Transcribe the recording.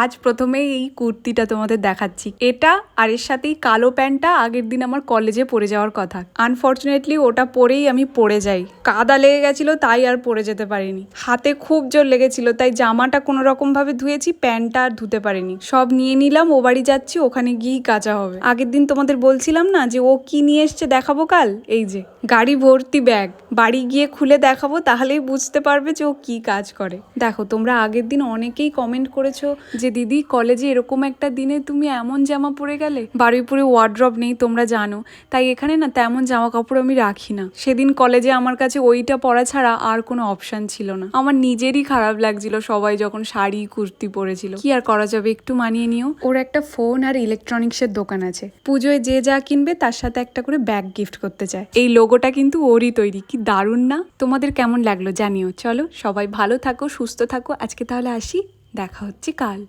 আজ প্রথমেই এই কুর্তিটা তোমাদের দেখাচ্ছি। এটা আর এর সাথেই কালো প্যান্টটা আগের দিন আমার কলেজে পরে যাওয়ার কথা। আনফর্চুনেটলি ওটা পরেই আমি পড়ে যাই। কাদা লেগে গেছিল তাই আর পরে যেতে পারিনি। হাতে খুব জোর লেগেছিল তাই জামাটা কোনো রকম ভাবে ধুয়েছি, প্যান্টটা আর ধুতে পারিনি। সব নিয়ে নিলাম, ও বাড়ি যাচ্ছি, ওখানে গিয়েই কাচা হবে। আগের দিন তোমাদের বলছিলাম না যে ও কি নিয়ে এসছে দেখাবো কাল, এই যে গাড়ি ভর্তি ব্যাগ। বাড়ি গিয়ে খুলে দেখাবো, তাহলেই বুঝতে পারবে যে ও কি কাজ করে। দেখো, তোমরা আগের দিন অনেকেই কমেন্ট করেছো যে দিদি কলেজে এরকম একটা দিনে তুমি এমন জামা পরে গেলে। বারুইপুরে ওয়ার্ড্রব নেই তোমরা জানো, তাই এখানে না তেমন জামা কাপড় আমি রাখি না। সেদিন কলেজে আমার কাছে ওইটা পরা ছাড়া আর কোনো অপশন ছিল না। আমার নিজেরই খারাপ লাগছিল সবাই যখন শাড়ি কুর্তি পরেছিল। কি আর করা যাবে, একটু মানিয়ে নিও। ওর একটা ফোন আর ইলেকট্রনিক্সের দোকান আছে। পুজোয় যে যা কিনবে তার সাথে একটা করে ব্যাগ গিফট করতে চায়। এই লোগোটা কিন্তু ওরই তৈরি। কি দারুণ না? তোমাদের কেমন লাগলো জানিও। চলো সবাই ভালো থাকো, সুস্থ থাকো। আজকে তাহলে আসি, দেখা হচ্ছে কাল।